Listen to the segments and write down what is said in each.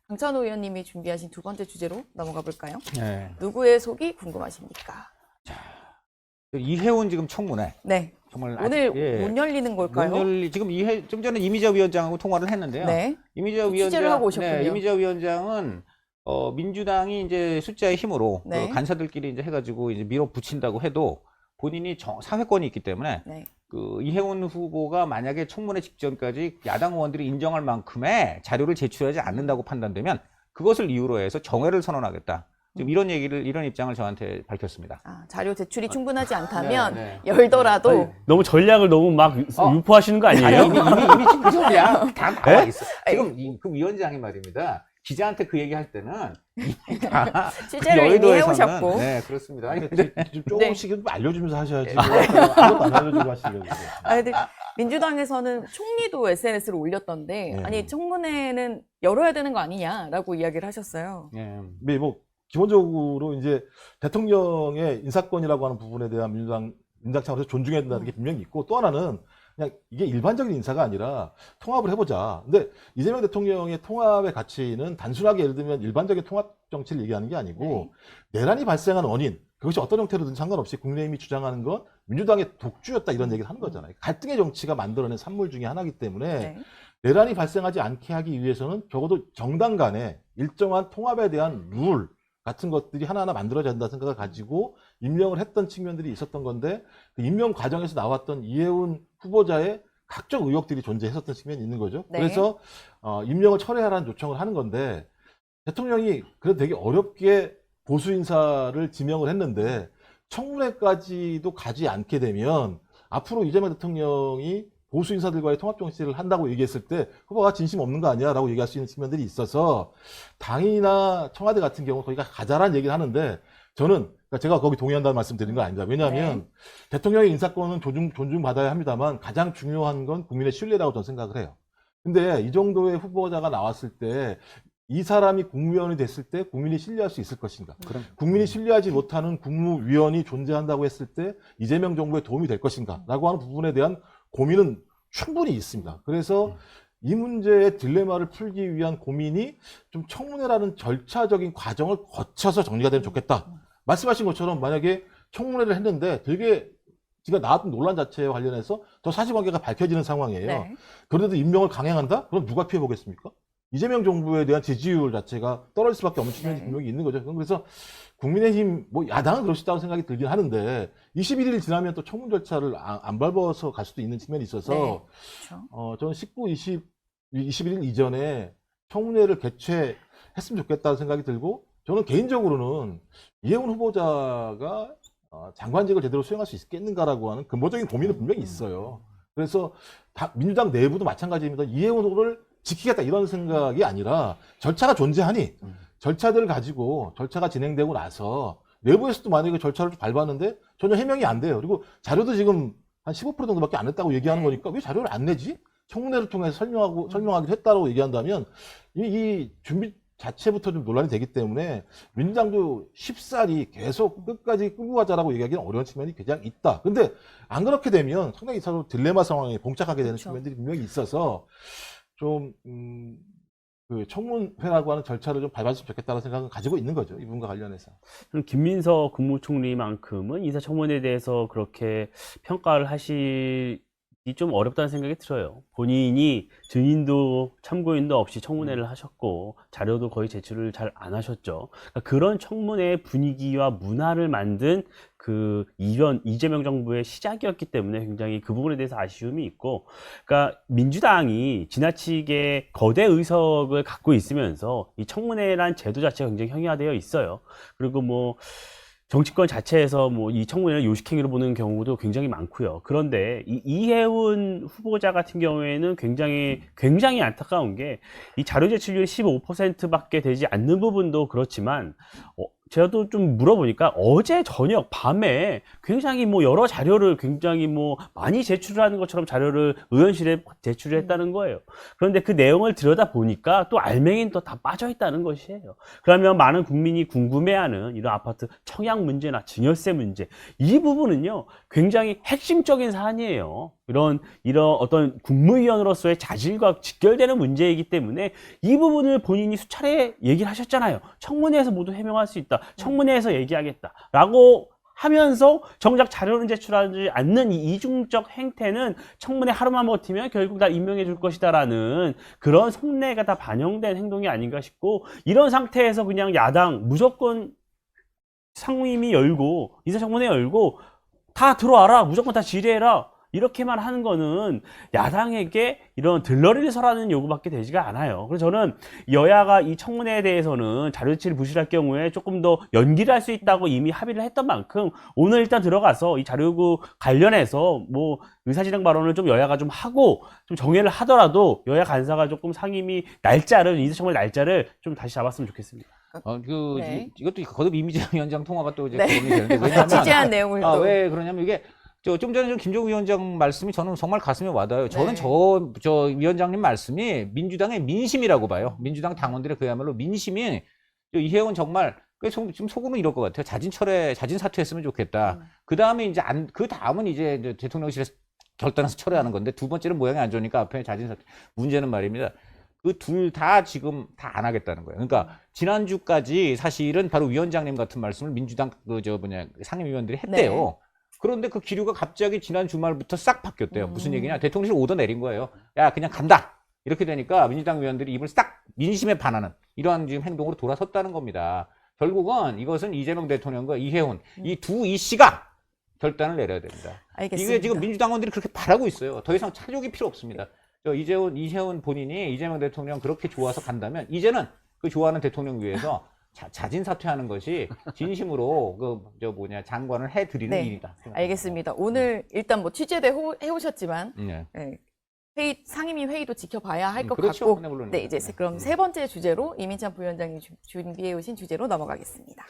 강찬호 의원님이 준비하신 두 번째 주제로 넘어가 볼까요? 네. 누구의 속이 궁금하십니까? 이해운 지금 청문회. 네. 정말 오늘 아직, 못 열리는 걸까요? 지금 좀 전에 이미자 위원장하고 통화를 했는데요. 네. 이미자 취재를 하고 오셨군요. 네, 이미자 위원장은 민주당이 이제 숫자의 힘으로 네. 그 간사들끼리 이제 해가지고 이제 밀어붙인다고 해도 본인이 사회권이 있기 때문에 네. 그 이해운 후보가 만약에 청문회 직전까지 야당 의원들이 인정할 만큼의 자료를 제출하지 않는다고 판단되면 그것을 이유로 해서 정회를 선언하겠다. 지금 이런 입장을 저한테 밝혔습니다. 자료 제출이 충분하지 않다면 네. 열더라도 아니, 너무 전략을 너무 막 유포하시는 거 아니, 아니에요? 이미 지금 그 소리야. 다 나와 있어. 지금 그 위원장이 말입니다. 기자한테 그 얘기할 때는 취재를 이미 해오셨고. 네, 그렇습니다. 아니, 좀 조금씩 좀 알려주면서 하셔야지. 아무것도 안 알려주고 하시려고. 근데 민주당에서는 총리도 SNS를 올렸던데 네. 아니 청문회는 열어야 되는 거 아니냐라고 이야기를 하셨어요. 네. 네, 뭐 기본적으로 이제 대통령의 인사권이라고 하는 부분에 대한 민주당 차원에서 존중해야 된다는 게 분명히 있고, 또 하나는 그냥 이게 일반적인 인사가 아니라 통합을 해보자. 근데 이재명 대통령의 통합의 가치는 단순하게 예를 들면 일반적인 통합 정치를 얘기하는 게 아니고 내란이 발생한 원인, 그것이 어떤 형태로든 상관없이 국민의힘이 주장하는 건 민주당의 독주였다, 이런 얘기를 하는 거잖아요. 갈등의 정치가 만들어낸 산물 중에 하나이기 때문에 네. 내란이 발생하지 않게 하기 위해서는 적어도 정당 간에 일정한 통합에 대한 룰 같은 것들이 하나하나 만들어져야 한다는 생각을 가지고 임명을 했던 측면들이 있었던 건데, 그 임명 과정에서 나왔던 이해운 후보자의 각종 의혹들이 존재했었던 측면이 있는 거죠. 네. 그래서 임명을 철회하라는 요청을 하는 건데, 대통령이 그래도 되게 어렵게 보수 인사를 지명을 했는데 청문회까지도 가지 않게 되면 앞으로 이재명 대통령이 보수 인사들과의 통합 정치를 한다고 얘기했을 때 후보가 진심 없는 거 아니야? 라고 얘기할 수 있는 측면들이 있어서 당이나 청와대 같은 경우는 거기가 가자라는 얘기를 하는데, 저는 그러니까 제가 거기 동의한다는 말씀 드린 거 아닙니다. 왜냐하면 대통령의 인사권은 존중받아야 합니다만 가장 중요한 건 국민의 신뢰라고 저는 생각을 해요. 근데 이 정도의 후보자가 나왔을 때 이 사람이 국무위원이 됐을 때 국민이 신뢰할 수 있을 것인가? 국민이 신뢰하지 못하는 국무위원이 존재한다고 했을 때 이재명 정부에 도움이 될 것인가? 라고 하는 부분에 대한 고민은 충분히 있습니다. 그래서 이 문제의 딜레마를 풀기 위한 고민이 좀 청문회라는 절차적인 과정을 거쳐서 정리가 되면 좋겠다. 말씀하신 것처럼 만약에 청문회를 했는데 되게 지금 나왔던 논란 자체에 관련해서 더 사실관계가 밝혀지는 상황이에요. 네. 그런데도 임명을 강행한다? 그럼 누가 피해 보겠습니까? 이재명 정부에 대한 지지율 자체가 떨어질 수밖에 없는 측면이 분명히 있는 거죠. 그래서 국민의힘, 뭐 야당은 그럴 수 있다고 생각이 들긴 하는데 21일 지나면 또 청문 절차를 안 밟아서 갈 수도 있는 측면이 있어서 그렇죠. 저는 19, 21일 이전에 청문회를 개최했으면 좋겠다는 생각이 들고, 저는 개인적으로는 이해운 후보자가 장관직을 제대로 수행할 수 있겠는가라고 하는 근본적인 고민은 분명히 있어요. 그래서 민주당 내부도 마찬가지입니다. 이해운 후보를 지키겠다 이런 생각이 아니라 절차가 존재하니 절차들을 가지고 절차가 진행되고 나서 내부에서도 만약에 절차를 밟았는데 전혀 해명이 안 돼요. 그리고 자료도 지금 한 15% 정도밖에 안 냈다고 얘기하는 거니까 왜 자료를 안 내지? 청문회를 통해서 설명하기로 했다고 얘기한다면 이 준비 자체부터 좀 논란이 되기 때문에 민주당도 쉽사리 계속 끝까지 끌고 가자라고 얘기하기는 어려운 측면이 굉장히 있다. 근데 안 그렇게 되면 상당히 서로 딜레마 상황에 봉착하게 되는 측면들이 분명히 있어서 좀 그 청문회라고 하는 절차를 좀 밟았으면 좋겠다는 생각을 가지고 있는 거죠. 이 부분과 관련해서. 김민석 국무총리만큼은 인사청문회에 대해서 그렇게 평가를 하시기 좀 어렵다는 생각이 들어요. 본인이 증인도 참고인도 없이 청문회를 하셨고 자료도 거의 제출을 잘 안 하셨죠. 그러니까 그런 청문회 분위기와 문화를 만든 그 이재명 정부의 시작이었기 때문에 굉장히 그 부분에 대해서 아쉬움이 있고, 그러니까 민주당이 지나치게 거대 의석을 갖고 있으면서 이 청문회란 제도 자체가 굉장히 형이화되어 있어요. 그리고 뭐 정치권 자체에서 뭐 이 청문회를 요식행위로 보는 경우도 굉장히 많고요. 그런데 이해운 후보자 같은 경우에는 굉장히 안타까운 게 이 자료 제출률이 15%밖에 되지 않는 부분도 그렇지만 제가 좀 물어보니까 어제 저녁 밤에 굉장히 뭐 여러 자료를 굉장히 뭐 많이 제출하는 것처럼 자료를 의원실에 제출을 했다는 거예요. 그런데 그 내용을 들여다 보니까 또 알맹이는 또 다 빠져 있다는 것이에요. 그러면 많은 국민이 궁금해하는 이런 아파트 청약 문제나 증여세 문제, 이 부분은요 굉장히 핵심적인 사안이에요. 이런 어떤 국무위원으로서의 자질과 직결되는 문제이기 때문에 이 부분을 본인이 수차례 얘기를 하셨잖아요. 청문회에서 모두 해명할 수 있다. 청문회에서 얘기하겠다라고 하면서 정작 자료는 제출하지 않는 이 이중적 행태는 청문회 하루만 버티면 결국 다 임명해 줄 것이다라는 그런 속내가 다 반영된 행동이 아닌가 싶고, 이런 상태에서 그냥 야당 무조건 상임위 열고 인사청문회 열고 다 들어와라, 무조건 다 질의해라, 이렇게만 하는 거는 야당에게 이런 들러리를 설하는 요구밖에 되지가 않아요. 그래서 저는 여야가 이 청문회에 대해서는 자료제출이 부실할 경우에 조금 더 연기를 할 수 있다고 이미 합의를 했던 만큼 오늘 일단 들어가서 이 자료 요구 관련해서 뭐 의사진행 발언을 좀 여야가 좀 하고 좀 정회를 하더라도 여야 간사가 조금 상임위 날짜를, 인사청문회 날짜를 좀 다시 잡았으면 좋겠습니다. 네. 이것도 거듭 이미재 위원장 통화가 또 이제 네. 거론이 되는데, 왜냐하면 취재한 내용을 또. 왜 그러냐면 이게 좀 전에 김종국 위원장 말씀이 저는 정말 가슴에 와닿아요. 저는 네. 저 위원장님 말씀이 민주당의 민심이라고 봐요. 민주당 당원들의 그야말로 민심이, 이혜원 정말 지금 속으로는 이럴 것 같아요. 자진 사퇴했으면 좋겠다. 그 다음에 이제 그 다음은 이제 대통령실에서 결단해서 철회하는 건데, 두 번째는 모양이 안 좋으니까 앞에 자진 사퇴. 문제는 말입니다. 그 둘 다 지금 다 안 하겠다는 거예요. 그러니까 지난주까지 사실은 바로 위원장님 같은 말씀을 민주당 상임위원들이 했대요. 네. 그런데 그 기류가 갑자기 지난 주말부터 싹 바뀌었대요. 무슨 얘기냐? 대통령실 오더 내린 거예요. 야, 그냥 간다. 이렇게 되니까 민주당 의원들이 입을 싹 민심에 반하는 이러한 지금 행동으로 돌아섰다는 겁니다. 결국은 이것은 이재명 대통령과 이혜훈, 이 두 이씨가 결단을 내려야 됩니다. 알겠습니다. 이게 지금 민주당원들이 그렇게 바라고 있어요. 더 이상 차족이 필요 없습니다. 이혜훈 본인이 이재명 대통령 그렇게 좋아서 간다면 이제는 그 좋아하는 대통령 위해서 자진 사퇴하는 것이 진심으로 장관을 해드리는 네, 일이다. 알겠습니다. 오늘 일단 뭐 취재도 해오셨지만 네. 네, 상임위 회의도 지켜봐야 할 것 그렇죠. 같고, 네, 물론. 네, 이제 그럼 세 번째 주제로 이민찬 부위원장이 준비해 오신 주제로 넘어가겠습니다.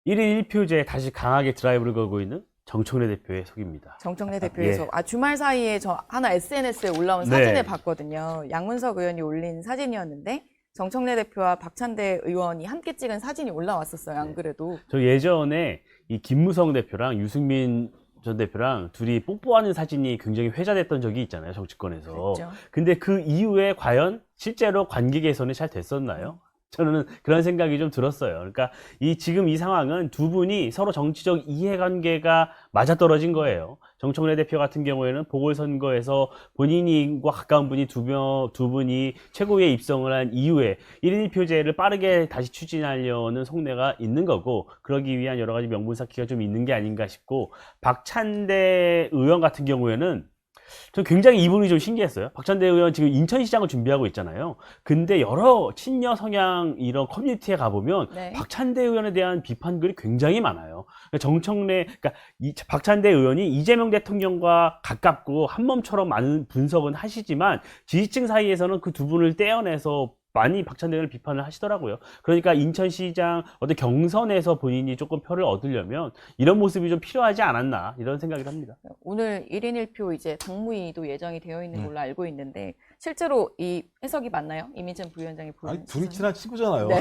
1인 1표제에 다시 강하게 드라이브를 걸고 있는 정청래 대표의 속입니다. 정청래 대표에서 예. 주말 사이에 저 하나 SNS에 올라온 네. 사진을 봤거든요. 양문석 의원이 올린 사진이었는데 정청래 대표와 박찬대 의원이 함께 찍은 사진이 올라왔었어요. 안 그래도. 저 예전에 이 김무성 대표랑 유승민 전 대표랑 둘이 뽀뽀하는 사진이 굉장히 회자됐던 적이 있잖아요, 정치권에서. 그렇죠. 근데 그 이후에 과연 실제로 관계 개선이 잘 됐었나요? 저는 그런 생각이 좀 들었어요. 그러니까 지금 이 상황은 두 분이 서로 정치적 이해관계가 맞아떨어진 거예요. 정청래 대표 같은 경우에는 보궐선거에서 본인과 가까운 분이 두 분이 최고위에 입성을 한 이후에 1인 1표제를 빠르게 다시 추진하려는 속내가 있는 거고, 그러기 위한 여러 가지 명분 쌓기가 좀 있는 게 아닌가 싶고, 박찬대 의원 같은 경우에는 저 굉장히 이 부분이 좀 신기했어요. 박찬대 의원 지금 인천시장을 준비하고 있잖아요. 근데 여러 친여 성향 이런 커뮤니티에 가보면 네. 박찬대 의원에 대한 비판글이 굉장히 많아요. 그러니까 박찬대 의원이 이재명 대통령과 가깝고 한몸처럼 많은 분석은 하시지만 지지층 사이에서는 그 두 분을 떼어내서 많이 박찬대 의원을 비판을 하시더라고요. 그러니까 인천시장 어떤 경선에서 본인이 조금 표를 얻으려면 이런 모습이 좀 필요하지 않았나, 이런 생각을 합니다. 오늘 1인 1표 이제 당무위도 예정이 되어 있는 걸로 알고 있는데 실제로 이 해석이 맞나요? 이민찬 부위원장이 보는 아니, 둘이 친한 친구잖아요. 네.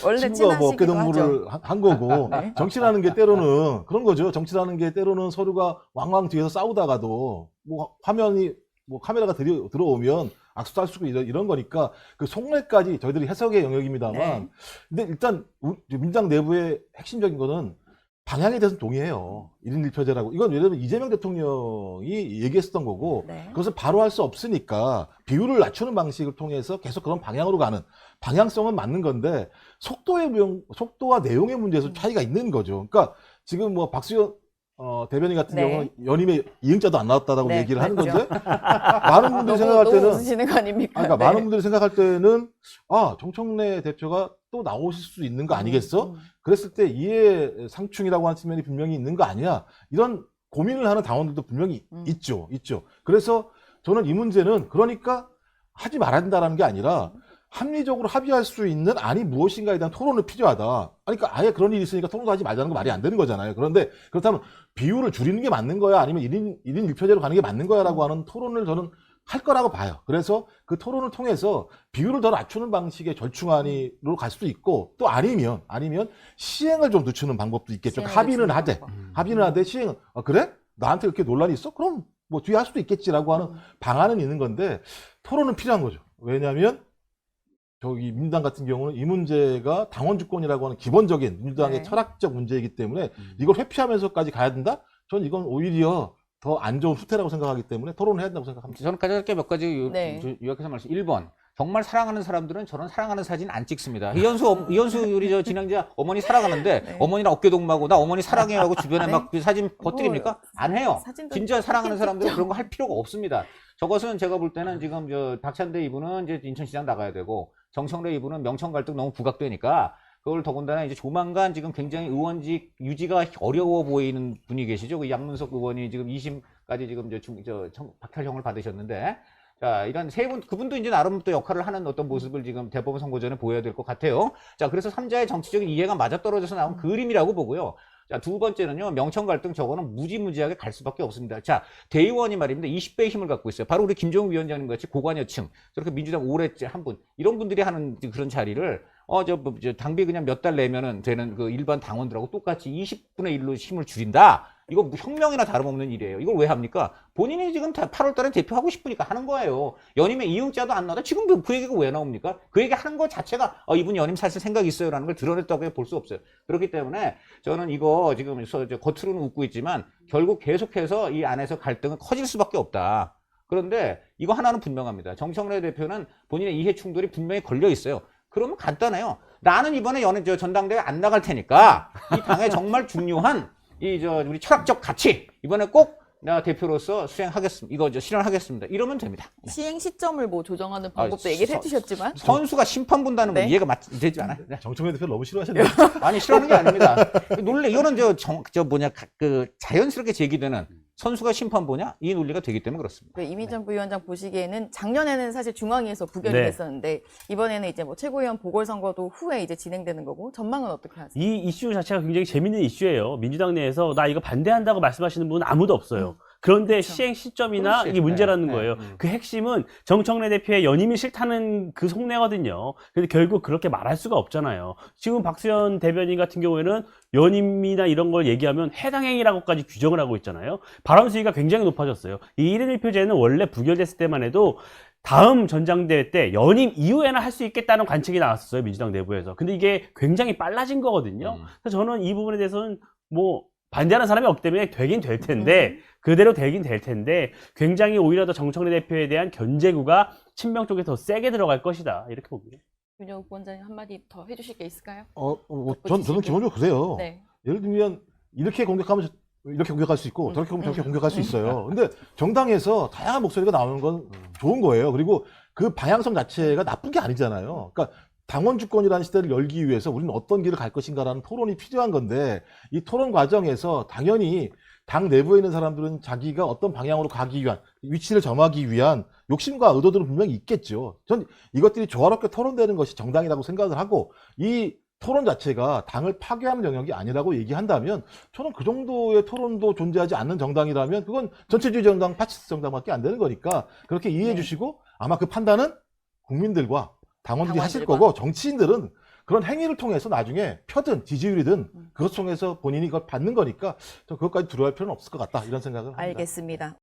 원래 친구가 친한 뭐 시기도 어깨동무를 하죠. 한 거고, 네. 정치라는 게 때로는 그런 거죠. 정치라는 게 때로는 서로가 왕왕 뒤에서 싸우다가도 뭐 화면이 뭐 카메라가 들어오면 악수 딸 수고 이런 거니까 그 속내까지 저희들이 해석의 영역입니다만, 네. 근데 일단 민주당 내부의 핵심적인 거는 방향에 대해서 동의해요. 1인 1표제라고. 이건 예를 들면 이재명 대통령이 얘기했었던 거고, 네. 그것을 바로 할 수 없으니까 비율을 낮추는 방식을 통해서 계속 그런 방향으로 가는, 방향성은 맞는 건데 속도와 내용의 문제에서 차이가 있는 거죠. 그러니까 지금 뭐 박수현 대변인 같은 네. 경우는 연임에 이응자도 안 나왔다라고 네, 얘기를 하는 맞죠. 건데, 많은 분들이 생각할 너무 때는, 웃으시는 거 아닙니까? 그러니까 네. 많은 분들이 생각할 때는 정청래 대표가 또 나오실 수 있는 거 아니겠어? 그랬을 때 이해 상충이라고 하는 측면이 분명히 있는 거 아니야? 이런 고민을 하는 당원들도 분명히 있죠. 그래서 저는 이 문제는 그러니까 하지 말아야 된다는 게 아니라 합리적으로 합의할 수 있는 안이 무엇인가에 대한 토론이 필요하다. 그러니까 아예 그런 일이 있으니까 토론도 하지 말자는 거 말이 안 되는 거잖아요. 그런데 그렇다면 비율을 줄이는 게 맞는 거야? 아니면 1인 1표제로 가는 게 맞는 거야? 라고 하는 토론을 저는 할 거라고 봐요. 그래서 그 토론을 통해서 비율을 더 낮추는 방식의 절충안으로 갈 수도 있고 또 아니면 시행을 좀 늦추는 방법도 있겠죠. 시행을 합의는 늦추는 하되 방법. 합의는 하되 시행은 그래? 나한테 이렇게 논란이 있어? 그럼 뭐 뒤에 할 수도 있겠지라고 하는 방안은 있는 건데 토론은 필요한 거죠. 왜냐하면 저기 민주당 같은 경우는 이 문제가 당원 주권이라고 하는 기본적인 민주당의 네. 철학적 문제이기 때문에 이걸 회피하면서까지 가야 된다? 전 이건 오히려 더 안 좋은 후퇴라고 생각하기 때문에 토론을 해야 된다고 생각합니다. 저는 가볍게 몇 가지 네. 요약해서 말씀. 1번. 정말 사랑하는 사람들은 저는 사랑하는 사진 안 찍습니다. 이현수 우리 저 진행자 어머니 사랑하는데 네. 어머니랑 어깨 동무하고 나 어머니 사랑해요 하고 주변에 네. 막그 사진 퍼뜨립니까? 안 해요. 사진도 진짜 사랑하는 찍겠죠. 사람들은 그런 거 할 필요가 없습니다. 저것은 제가 볼 때는 지금 저 박찬대 이분은 이제 인천시장 나가야 되고 정청래 이분은 명청 갈등 너무 부각되니까 그걸 더군다나 이제 조만간 지금 굉장히 의원직 유지가 어려워 보이는 분이 계시죠. 그 양문석 의원이 지금 2심까지 지금 박탈형을 받으셨는데 자, 이런 세 분, 그분도 이제 나름 또 역할을 하는 어떤 모습을 지금 대법원 선고전에 보여야 될 것 같아요. 자, 그래서 3자의 정치적인 이해가 맞아떨어져서 나온 그림이라고 보고요. 자, 두 번째는요, 명청 갈등 저거는 무지무지하게 갈 수밖에 없습니다. 자, 대의원이 말입니다. 20배의 힘을 갖고 있어요. 바로 우리 김종욱 위원장님 같이 고관여층, 저렇게 민주당 오래째 한 분, 이런 분들이 하는 그런 자리를, 당비 그냥 몇 달 내면은 되는 그 일반 당원들하고 똑같이 20분의 1로 힘을 줄인다? 이거 뭐 혁명이나 다름없는 일이에요. 이걸 왜 합니까? 본인이 지금 8월 달에 대표하고 싶으니까 하는 거예요. 연임에 이응자도 안 나다. 지금 그 얘기가 왜 나옵니까? 그 얘기 하는 것 자체가 이분 연임 사실 생각이 있어요. 라는 걸 드러냈다고 볼 수 없어요. 그렇기 때문에 저는 이거 지금 겉으로는 웃고 있지만 결국 계속해서 이 안에서 갈등은 커질 수밖에 없다. 그런데 이거 하나는 분명합니다. 정청래 대표는 본인의 이해 충돌이 분명히 걸려 있어요. 그러면 간단해요. 나는 이번에 전당대회 안 나갈 테니까 이 당의 정말 중요한 우리 철학적 가치 이번에 꼭 내가 대표로서 수행하겠습니다. 이거 실현하겠습니다. 이러면 됩니다. 네. 시행 시점을 뭐 조정하는 방법도 얘기를 해주셨지만 선수가 심판 본다는 건 네. 이해가 되지 않아요. 네. 정청래 대표 너무 싫어하시네요. 아니 싫어하는 게 아닙니다. 이거는 자연스럽게 제기되는 선수가 심판 보냐 이 논리가 되기 때문에 그렇습니다. 이미전 부위원장 보시기에는 작년에는 사실 중앙위에서 부결이 네. 됐었는데 이번에는 이제 뭐 최고위원 보궐선거도 후에 이제 진행되는 거고 전망은 어떻게 하세요? 이 이슈 자체가 굉장히 재밌는 이슈예요. 민주당 내에서 나 이거 반대한다고 말씀하시는 분은 아무도 없어요. 그런데 그렇죠. 시행 시점이나 그렇지. 이게 문제라는 네, 거예요. 네. 그 핵심은 정청래 대표의 연임이 싫다는 그 속내거든요. 근데 결국 그렇게 말할 수가 없잖아요. 지금 박수현 대변인 같은 경우에는 연임이나 이런 걸 얘기하면 해당 행위라고까지 규정을 하고 있잖아요. 발언 수위가 굉장히 높아졌어요. 이 1인 1표제는 원래 부결됐을 때만 해도 다음 전당대회 때 연임 이후에나 할 수 있겠다는 관측이 나왔었어요. 민주당 내부에서. 근데 이게 굉장히 빨라진 거거든요. 그래서 저는 이 부분에 대해서는 뭐 반대하는 사람이 없기 때문에 되긴 될 텐데 그대로 되긴 될 텐데 굉장히 오히려 더 정청래 대표에 대한 견제구가 친명 쪽에 더 세게 들어갈 것이다. 이렇게 봅니다. 윤영욱 원장님 한마디 더 해주실 게 있을까요? 저는 기본적으로 그래요. 네. 예를 들면 이렇게 공격하면 이렇게 공격할 수 있고 저렇게 공격할 수 있어요. 근데 정당에서 다양한 목소리가 나오는 건 좋은 거예요. 그리고 그 방향성 자체가 나쁜 게 아니잖아요. 그러니까 당원 주권이라는 시대를 열기 위해서 우리는 어떤 길을 갈 것인가라는 토론이 필요한 건데 이 토론 과정에서 당연히 당 내부에 있는 사람들은 자기가 어떤 방향으로 가기 위한 위치를 점하기 위한 욕심과 의도들은 분명히 있겠죠. 전 이것들이 조화롭게 토론되는 것이 정당이라고 생각을 하고 이 토론 자체가 당을 파괴하는 영역이 아니라고 얘기한다면 저는 그 정도의 토론도 존재하지 않는 정당이라면 그건 전체주의 정당, 파시스트 정당밖에 안 되는 거니까 그렇게 이해해 주시고 아마 그 판단은 국민들과 당원들이 하실 거고 정치인들은 그런 행위를 통해서 나중에 표든 지지율이든 그것 통해서 본인이 그걸 받는 거니까 저 그것까지 두려워할 필요는 없을 것 같다 이런 생각을 합니다. 알겠습니다.